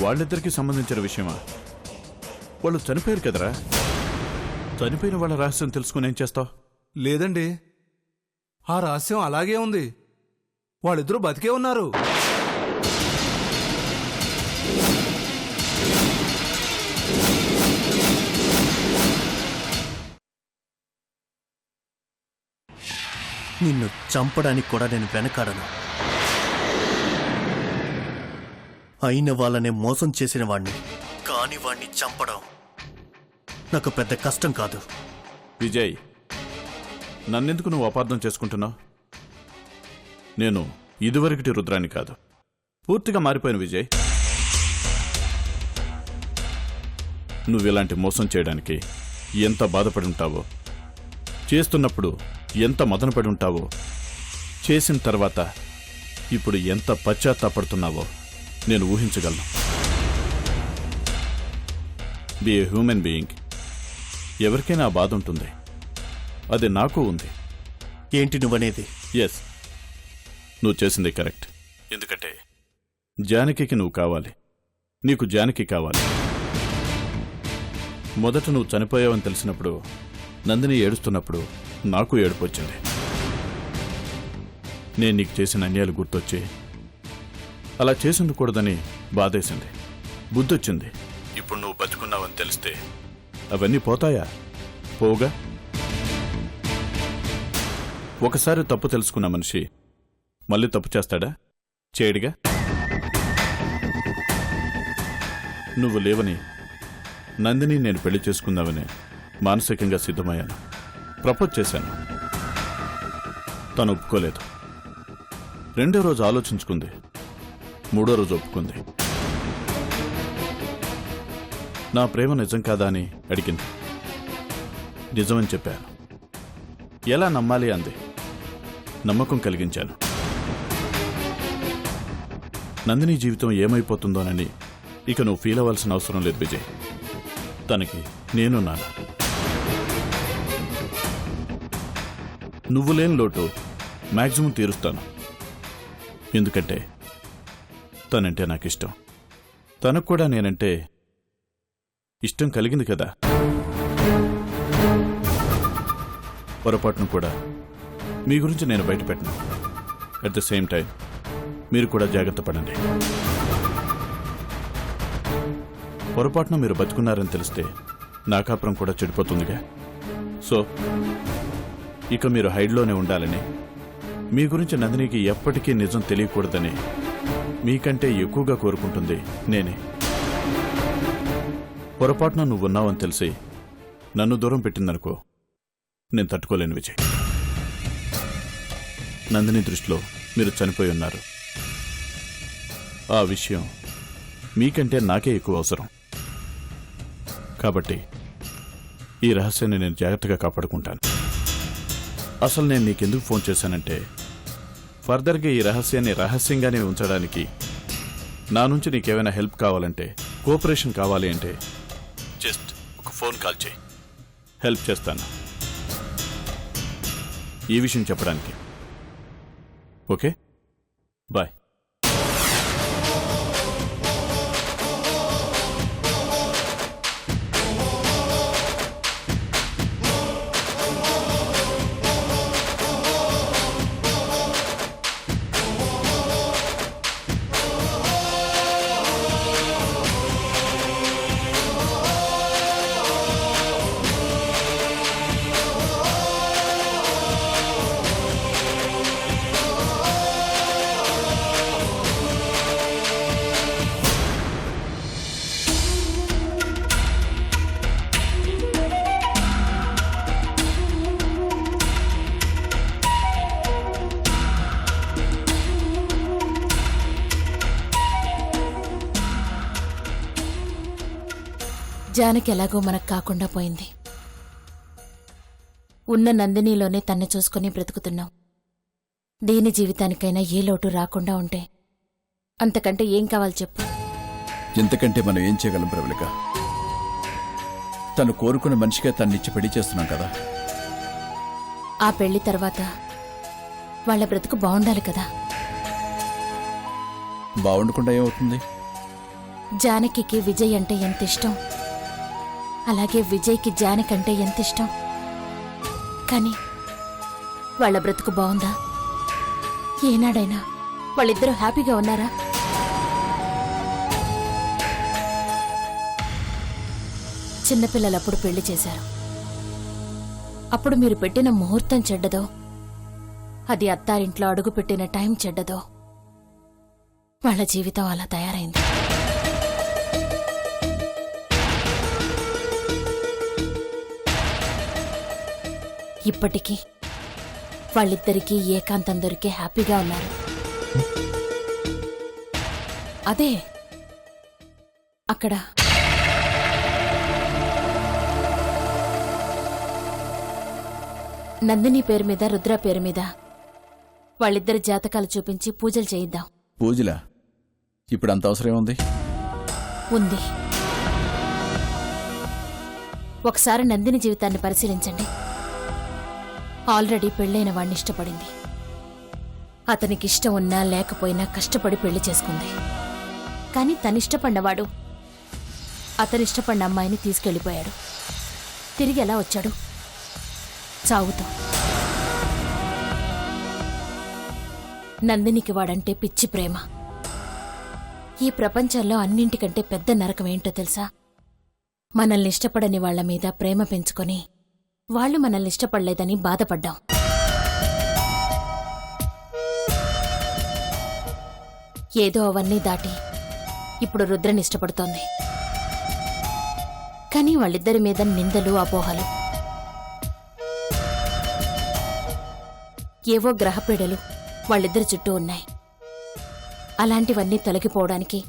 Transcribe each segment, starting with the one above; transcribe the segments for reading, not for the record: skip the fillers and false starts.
వాళ్ళిద్దరికి సంబంధించిన విషయమా? వాళ్ళు చనిపోయారు కదరా. చనిపోయిన వాళ్ళ రహస్యం తెలుసుకుని ఏం చేస్తావు? లేదండి, ఆ రహస్యం అలాగే ఉంది. వాళ్ళిద్దరూ బతికే ఉన్నారు. నిన్ను చంపడానికి కూడా నేను వెనకాడను. అయిన వాళ్ళనే మోసం చేసిన వాణ్ణి, కాని వాణ్ణి చంపడం నాకు పెద్ద కష్టం కాదు. విజయ్, నన్నెందుకు నువ్వు అపార్థం చేసుకుంటున్నావు? నేను ఇదివరకటి రుద్రాన్ని కాదు, పూర్తిగా మారిపోయిన విజయ్. నువ్వు ఇలాంటి మోసం చేయడానికి ఎంత బాధపడి ఉంటావో, చేస్తున్నప్పుడు ఎంత మదనపడి ఉంటావో, చేసిన తర్వాత ఇప్పుడు ఎంత పశ్చాత్తాపడుతున్నావో నేను ఊహించగలను. Be a human being. ఎవరికైనా ఆ బాధ ఉంటుంది. అది నాకు ఉంది. ఏంటి నువ్వనేది? ఎస్, నువ్వు చేసింది కరెక్ట్. ఎందుకంటే జానకికి నువ్వు కావాలి, నీకు జానకి కావాలి. మొదట నువ్వు చనిపోయావని తెలిసినప్పుడు, నందిని ఏడుస్తున్నప్పుడు నాకు ఏడుపు వచ్చింది. నేను నీకు చేసిన అన్యాయాలు గుర్తొచ్చి అలా చేసుండకూడదని బాధేసింది, బుద్ధొచ్చింది. ఇప్పుడు నువ్వు బతుకున్నావని తెలిస్తే అవన్నీ పోతాయా? పోగా. ఒకసారి తప్పు తెలుసుకున్న మనిషి మళ్ళీ తప్పు చేస్తాడా? చేయడిగా. నువ్వు లేవని నందిని నేను పెళ్లి చేసుకుందామని మానసికంగా సిద్ధమయ్యాను. ప్రపోజ్ చేశాను. తను ఒప్పుకోలేదు. రెండో రోజు ఆలోచించుకుంది, మూడో రోజు ఒప్పుకుంది. నా ప్రేమ నిజం కాదా అని అడిగింది. నిజమని చెప్పాను. ఎలా నమ్మాలి అంది. నమ్మకం కలిగించాను. నందిని జీవితం ఏమైపోతుందోనని ఇక నువ్వు ఫీల్ అవ్వాల్సిన అవసరం లేదు విజయ్. తనకి నేనున్నాను. నువ్వు లేని లోటు మ్యాక్సిమం తీరుస్తాను. ఎందుకంటే తనంటే నాకు ఇష్టం. తనకు కూడా నేనంటే ఇష్టం కలిగింది కదా. పొరపాటును కూడా మీ గురించి నేను బయటపెట్టను. అట్ ద సేమ్ టైం మీరు కూడా జాగ్రత్త పడండి. పొరపాటున మీరు బతుకున్నారని తెలిస్తే నా కాపురం కూడా చెడిపోతుందిగా. సో ఇక మీరు హైడ్లోనే ఉండాలని, మీ గురించి నందినికి ఎప్పటికీ నిజం తెలియకూడదని మీకంటే ఎక్కువగా కోరుకుంటుంది నేనే. పొరపాటున నువ్వున్నావని తెలిసి నన్ను దూరం పెట్టిందనుకో, నేను తట్టుకోలేను విజయ్. నందిని దృష్టిలో మీరు చనిపోయి ఉన్నారు. ఆ విషయం మీకంటే నాకే ఎక్కువ అవసరం. కాబట్టి ఈ రహస్యాన్ని నేను జాగ్రత్తగా కాపాడుకుంటాను. అసలు నేను నీకెందుకు ఫోన్ చేశానంటే, ఫర్దర్గా ఈ రహస్యాన్ని రహస్యంగానే ఉంచడానికి, నా నుంచి నీకేమైనా హెల్ప్ కావాలంటే, కోఆపరేషన్ కావాలి అంటే జస్ట్ ఒక ఫోన్ కాల్ చేయి. హెల్ప్ చేస్తాను. ఈ విషయం చెప్పడానికి. Okay, bye. జానకి ఎలాగో మనకు కాకుండా పోయింది. ఉన్న నందినిలోనే తన్ను చూసుకుని బ్రతుకుతున్నాం. దేని జీవితానికైనా ఏ లోటు రాకుండా ఉంటే అంతకంటే ఏం కావాలి చెప్పు? ఎంతకంటే మనం ఏం చేయగలం ప్రవళిక? తను కోరుకున్న మనిషిగా తన్నిచ్చి పెళ్లి చేస్తున్నాం కదా. ఆ పెళ్లి తర్వాత వాళ్ళ బ్రతుకు బాగుండాలి కదా. బాగుండకుండా ఏమవుతుంది? జానకికి విజయ్ అంటే ఎంత ఇష్టం, అలాగే విజయ్కి జానకి అంటే ఎంత ఇష్టం. కానీ వాళ్ళ బ్రతుకు బావుందా? ఏనాడైనా వాళ్ళిద్దరూ హ్యాపీగా ఉన్నారా? చిన్నపిల్లలప్పుడు పెళ్లి చేశారు. అప్పుడు మీరు పెట్టిన ముహూర్తం చెడ్డదో, అది అత్తారింట్లో అడుగుపెట్టిన టైం చెడ్డదో, వాళ్ళ జీవితం అలా తయారైంది. ఇప్పటికీ వాళ్ళిద్దరికీ ఏకాంతం దొరికి హ్యాపీగా ఉన్నారు. అదే అక్కడ నందిని పేరు మీద, రుద్ర పేరు మీద వాళ్ళిద్దరి జాతకాలు చూపించి పూజలు చేయిద్దాం. పూజలా? ఇప్పుడు అంత అవసరం ఉంది? ఉంది. ఒకసారి నందిని జీవితాన్ని పరిశీలించండి. ఆల్రెడీ పెళ్ళైన వాణ్ణి ఇష్టపడింది. అతనికి ఇష్టం ఉన్నా లేకపోయినా కష్టపడి పెళ్లి చేసుకుంది. కానీ తనిష్టపడినవాడు అతనిష్టపడిన అమ్మాయిని తీసుకెళ్లిపోయాడు. తిరిగి ఎలా వచ్చాడు? చావుతో. నందినికి వాడంటే పిచ్చి ప్రేమ. ఈ ప్రపంచంలో అన్నింటికంటే పెద్ద నరకం ఏంటో తెలుసా? మనల్ని ఇష్టపడని వాళ్ల మీద ప్రేమ పెంచుకొని వాళ్ళు మనల్ని ఇష్టపడలేదని బాధపడ్డాం. ఏదో అవన్నీ దాటి ఇప్పుడు రుద్రని ఇష్టపడుతోంది. కానీ వాళ్ళిద్దరి మీద నిందలు, అపోహలు, ఏవో గ్రహపీడలు వాళ్ళిద్దరి చుట్టూ ఉన్నాయి. అలాంటివన్నీ తొలగిపోవడానికి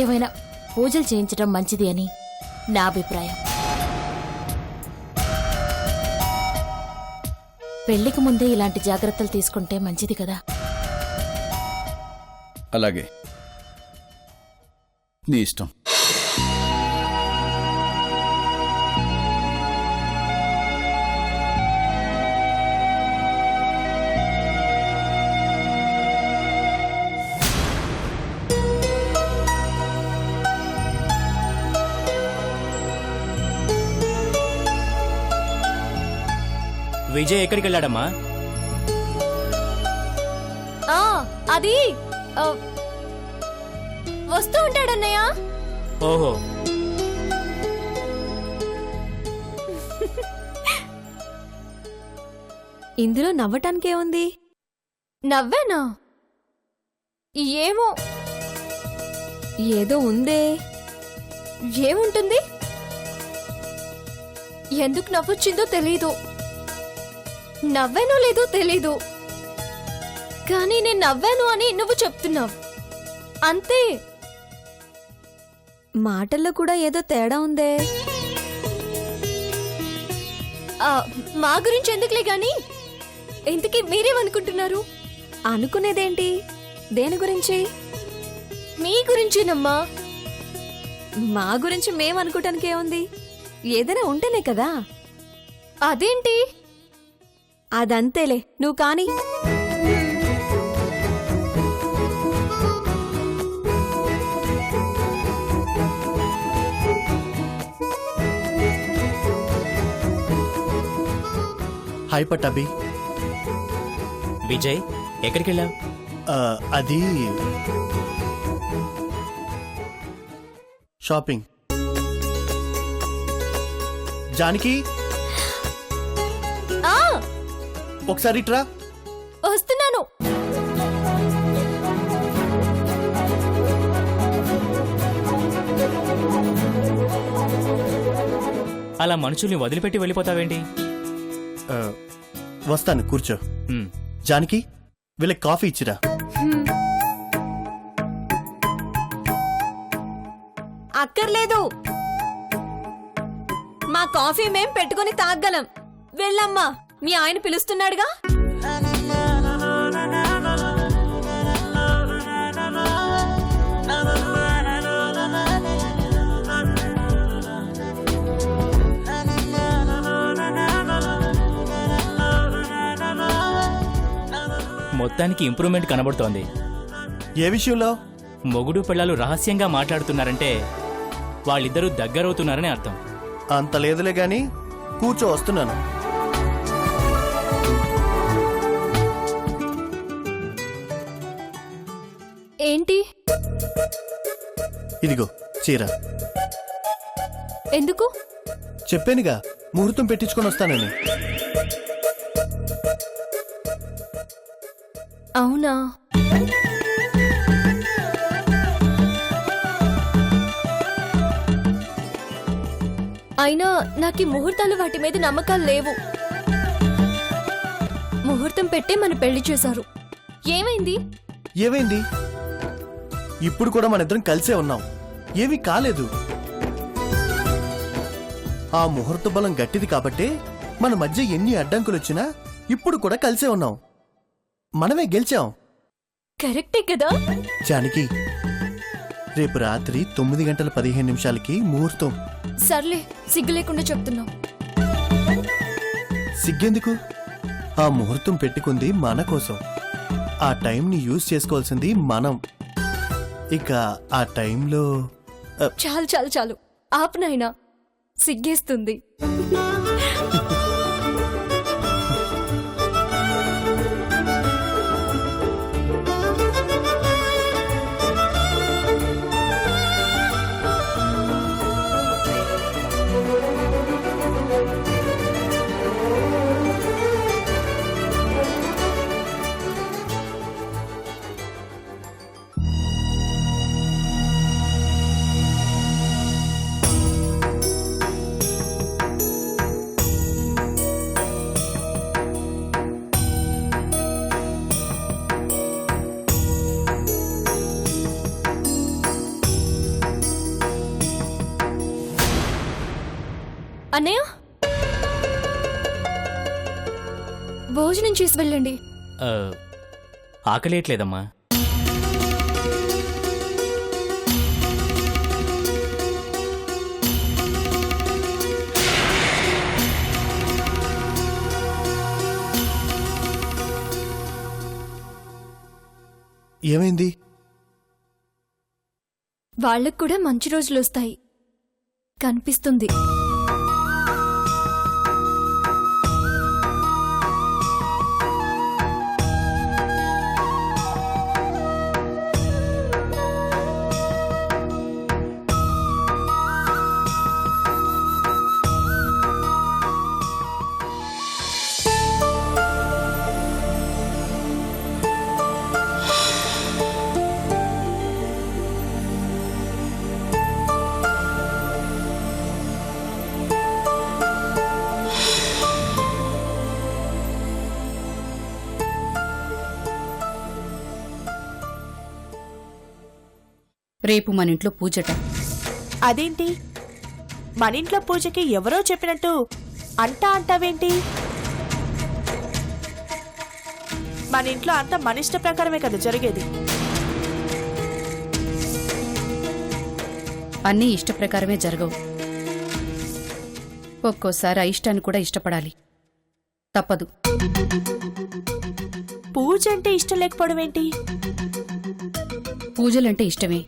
ఏవైనా పూజలు చేయించడం మంచిది అని నా అభిప్రాయం. పెళ్లికి ముందే ఇలాంటి జాగ్రత్తలు తీసుకుంటే మంచిది కదా. అలాగే, నీ ఇష్టం. విజయ్ ఎక్కడికి వెళ్ళాడమ్మా? అది వస్తూ ఉంటాడన్నయ్య. ఓహో, ఇందులో నవ్వటానికే ఉంది? నవ్వేనా? ఏమో, ఏదో ఉందే. ఏముంటుంది? ఎందుకు నవ్వొచ్చిందో తెలీదు, నవ్వానో లేదో తెలీదు. కానీ నేను నవ్వాను అని నువ్వు చెప్తున్నావు అంతే. మాటల్లో కూడా ఏదో తేడా ఉందే. మా గురించి ఎందుకులే గాని, ఇంతకీ మీరేమనుకుంటున్నారు? అనుకునేదేంటి? దేని గురించి? మీ గురించేనమ్మా. మా గురించి మేమనుకోవటానికి ఏముంది? ఏదైనా ఉంటేనే కదా. అదేంటి? అదంతేలే, నువ్వు కాని. హాయ్ పట్టాభి. విజయ్ ఎక్కడికి వెళ్ళావు? అది షాపింగ్. జానకి, ఒకసారి ఇట్రా. వస్తున్నాను. అలా మనుషుల్ని వదిలిపెట్టి వెళ్ళిపోతావేంటి? వస్తాను, కూర్చో. జానకి, వీళ్ళకి కాఫీ ఇచ్చిరా. అక్కర్లేదు, మా కాఫీ మేం పెట్టుకుని తాగలం. వెళ్ళమ్మా, మీ ఆయన పిలుస్తున్నాడుగా. మొత్తానికి ఇంప్రూవ్మెంట్ కనబడుతోంది. ఏ విషయంలో? మొగుడు పిల్లలు రహస్యంగా మాట్లాడుతున్నారంటే వాళ్ళిద్దరూ దగ్గరవుతున్నారని అర్థం. అంత లేదులే గాని కూర్చో, వస్తున్నాను. ఏంటి? ఇదిగో చీర. ఎందుకు? చెప్పానుగా ముహూర్తం పెట్టించుకొని వస్తానని. అవునా? అయినా నాకు ఈ ముహూర్తాలు వాటి మీద నమ్మకాలు లేవు. ముహూర్తం పెట్టే మన పెళ్లి చేశారు. ఏమైంది? ఏమైంది? ఇప్పుడు కూడా మన ఇద్దరం కలిసే ఉన్నాం. ఏమీ కాలేదు. ఆ ముహూర్త బలం గట్టిది కాబట్టే మన మధ్య ఎన్ని అడ్డంకులు వచ్చినా ఇప్పుడు కూడా కలిసే ఉన్నాం. మనమే గెలిచాం. కరెక్టే కదా? జానకి, రేపు రాత్రి 9:15 ముహూర్తం. సర్లే, సిగ్గు లేకుండా చెప్తున్నావు. సిగ్గెందుకు? ఆ ముహూర్తం పెట్టుకుంది మన కోసం. ఆ టైంని యూజ్ చేసుకోవాల్సింది మనం. ఇక ఆ టైంలో చాలు చాలు చాలు, ఆపనైనా సిగ్గేస్తుంది. అన్నయ్య, భోజనం చేసి వెళ్ళండి. ఆకలేయట్లేదమ్మా. ఏమైంది? వాళ్ళకు కూడా మంచి రోజులు వస్తాయి కనిపిస్తుంది. రేపు మన ఇంట్లో పూజట. అదేంటి, మన ఇంట్లో పూజకి ఎవరో చెప్పినట్టు అంటావేంటి? మన ఇంట్లో అంతా మన ఇష్ట ప్రకారమే కదా జరిగేది. అన్నీ ఇష్ట ప్రకారమే జరగవు. ఒక్కోసారి అయిష్టాన్ని కూడా ఇష్టపడాలి. తప్పదు. పూజ అంటే ఇష్టం లేకపోవడం ఏంటి? పూజలంటే ఇష్టమే,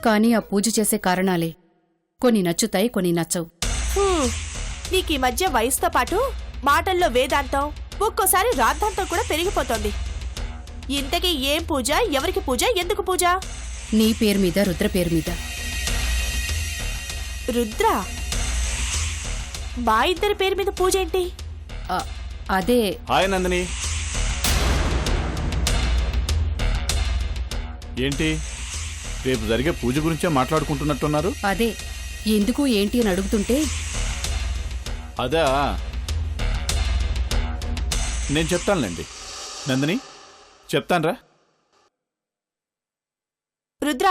కానీ ఆ పూజ చేసే కారణాలే కొన్ని నచ్చుతాయి, కొన్ని నచ్చవు. నీకు ఈ మధ్య వయసుతో పాటు మాటల్లో వేదాంతం, ఒక్కోసారి రాద్ధాంతం కూడా పెరిగిపోతోంది. ఇంతకీ ఏం పూజ, ఎవరికి పూజ, ఎందుకు పూజ? నీ పేరు మీద, రుద్ర పేరు మీద. రుద్ర? మా ఇద్దరి పేరు మీద పూజ ఏంటి? అదే. హాయ్ నందిని. ఏంటి, రేపు జరిగే పూజ గురించే మాట్లాడుకుంటున్నట్టున్నారు? అదే, ఎందుకు ఏంటి అని అడుగుతుంటే. అదా, నేను చెప్తానులేండి. నందిని, చెప్తాన్రా. రుద్ర,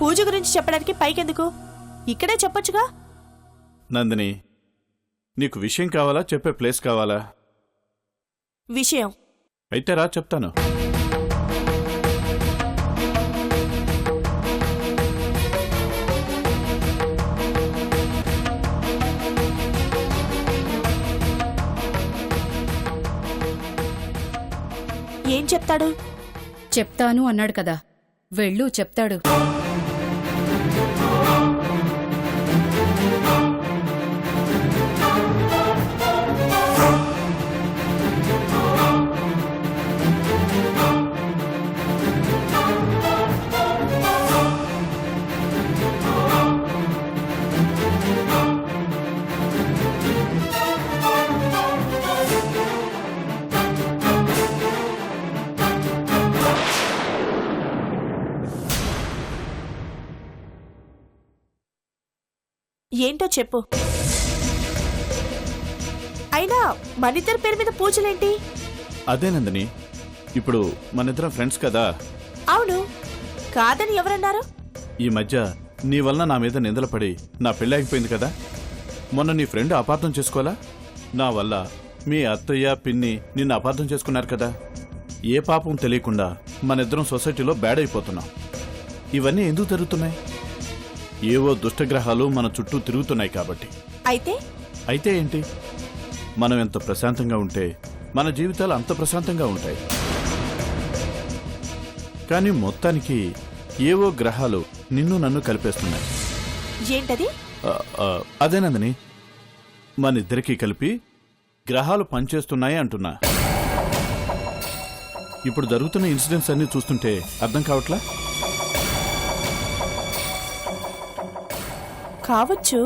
పూజ గురించి చెప్పడానికి పైకెందుకు? ఇక్కడే చెప్పొచ్చుగా. నందిని, నీకు విషయం కావాలా, చెప్పే ప్లేస్ కావాలా? విషయం. అయితే రా, చెప్తాను. చెప్తాడు? చెప్తాను అన్నాడు కదా, వెళ్ళు చెప్తాడు. ఏంటో చెప్పు. అయినా మనిద్దరి పేరు మీద పూజలేంటి? అదే నందిని, ఇప్పుడు మనిద్దరం ఫ్రెండ్స్ కదా. అవును, కాదని ఎవరన్నారు? ఈ మధ్య నీ వలన నా మీద నిందలు పడి నా పెళ్ళాగిపోయింది కదా. మొన్న నీ ఫ్రెండ్ అపార్థం చేసుకోవాలా? నా వల్ల మీ అత్తయ్య పిన్ని నిన్ను అపార్థం చేసుకున్నారు కదా. ఏ పాపం తెలియకుండా మనిద్దరం సొసైటీలో బ్యాడ్ అయిపోతున్నాం. ఇవన్నీ ఎందుకు జరుగుతున్నాయి? ఏవో దుష్టగ్రహాలు మన చుట్టూ తిరుగుతున్నాయి కాబట్టి. అయితే ఏంటి? మనం ఎంత ప్రశాంతంగా ఉంటే మన జీవితాలు అంత ప్రశాంతంగా ఉంటాయి. కానీ మొత్తానికి ఏవో గ్రహాలు నిన్ను నన్ను కలిపేస్తున్నాయి. ఏంటది? అదేనందని మనిద్దరికీ కలిపి గ్రహాలు పనిచేస్తున్నాయి అంటున్నా. ఇప్పుడు జరుగుతున్న ఇన్సిడెంట్స్ అన్ని చూస్తుంటే అర్థం కావట్లా? కావచ్చు.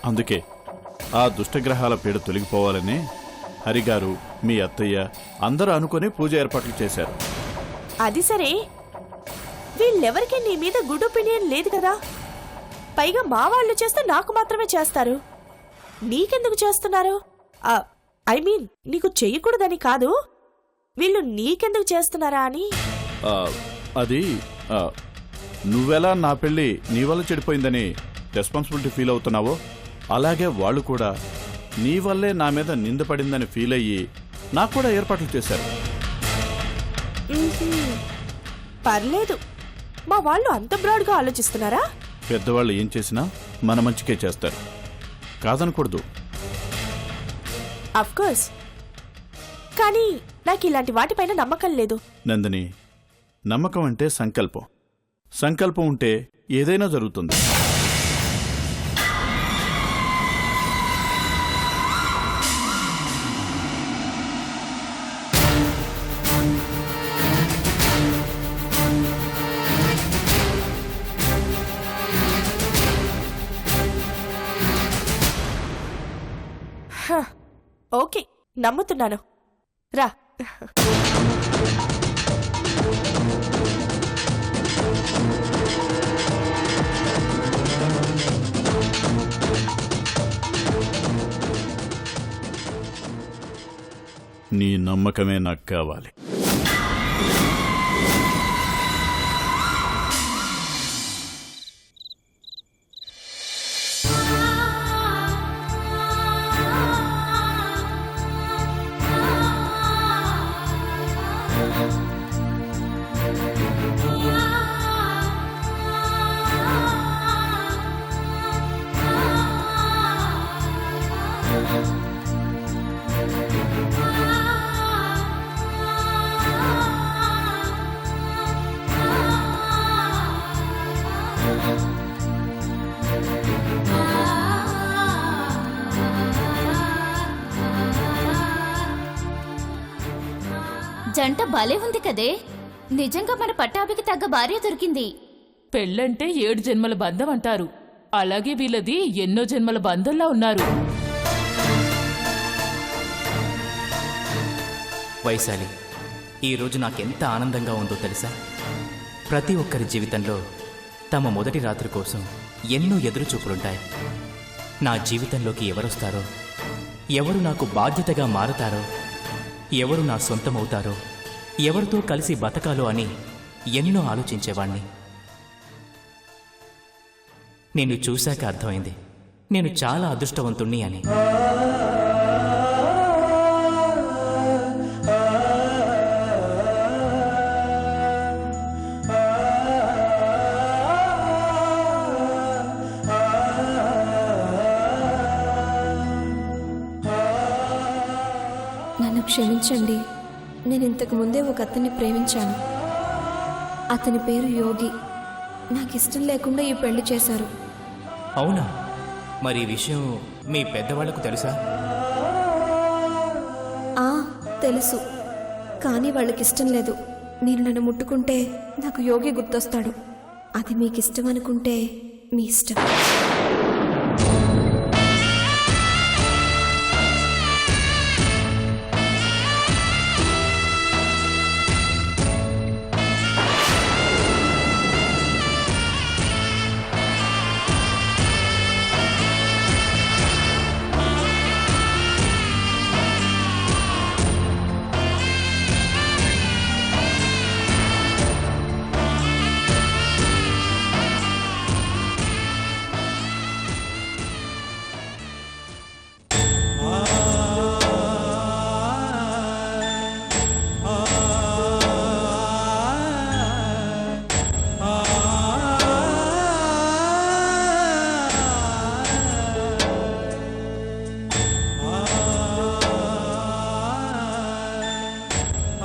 అందుకే ఆ దుష్టగ్రహాల పీడ తొలగిపోవాలని హరిగారు, మీ అత్తయ్య అందరూ అనుకుని పూజ ఏర్పాట్లు చేశారు. అది సరే, వీళ్ళెవరికీ నీ మీద గుడ్ ఒపీనియన్ లేదు కదా. పైగా మా వాళ్ళు చేస్తే నాకు మాత్రమే చేస్తారు. నీకెందుకు చేస్తున్నారు? ఐ మీన్, నీకు చెయ్యకూడదని కాదు, వీళ్ళు నీకెందుకు చేస్తున్నారా అని. అది నువ్వెలా నా పెళ్లి నీ వల్ల చెడిపోయిందని రెస్పాన్సిబిలిటీ ఫీల్ అవుతున్నావో, అలాగే వాళ్ళు కూడా నీ వల్లే నా మీద నింద పడిందని ఫీల్ అయ్యి నాకు కూడా ఏర్పాట్లు చేశారు. పర్లేదు, మా వాళ్ళు అంత బ్రాడ్గా ఆలోచిస్తున్నారా? పెద్దవాళ్ళు ఏం చేసినా మన మంచికే చేస్తారు, కాదనకూడదు. అఫ్కోర్స్, కానీ నాకు ఇలాంటి వాటిపైన నమ్మకం లేదు. నందిని, నమ్మకం అంటే సంకల్పం. సంకల్పం ఉంటే ఏదైనా జరుగుతుంది. ఓకే, నమ్ముతున్నాను. రా. నీ నమ్మకమే నాకు కావాలి. జంట భలే ఉంది కదే. నిజంగా మన పట్టాభికి తగ్గ భార్య దొరికింది. పెళ్ళంటే 7 జన్మల బంధం అంటారు. అలాగే వీళ్ళది ఎన్నో జన్మల బంధంలా ఉన్నారు. వైశాలి, ఈరోజు నాకెంత ఆనందంగా ఉందో తెలుసా? ప్రతి ఒక్కరి జీవితంలో తమ మొదటి రాత్రి కోసం ఎన్నో ఎదురుచూపులుంటాయి. నా జీవితంలోకి ఎవరొస్తారో, ఎవరు నాకు బాధ్యతగా మారతారో, ఎవరు నా సొంతమవుతారో, ఎవరితో కలిసి బతకాలో అని ఎన్నో ఆలోచించేవాణ్ణి. నేను చూశాక అర్థమైంది నేను చాలా అదృష్టవంతుణ్ణి అని. నన్ను క్షమించండి. నేను ఇంతకు ముందే ఒక అతన్ని ప్రేమించాను. అతని పేరు యోగి. నాకు ఇష్టం లేకుండా ఈ పెళ్లి చేశారు. అవునా? మరి ఈ విషయం మీ పెద్దవాళ్లకు తెలుసా? తెలుసు, కానీ వాళ్ళకి ఇష్టం లేదు. మీరు నన్ను ముట్టుకుంటే నాకు యోగి గుర్తొస్తాడు. అది మీకు ఇష్టం అనుకుంటే మీ ఇష్టం.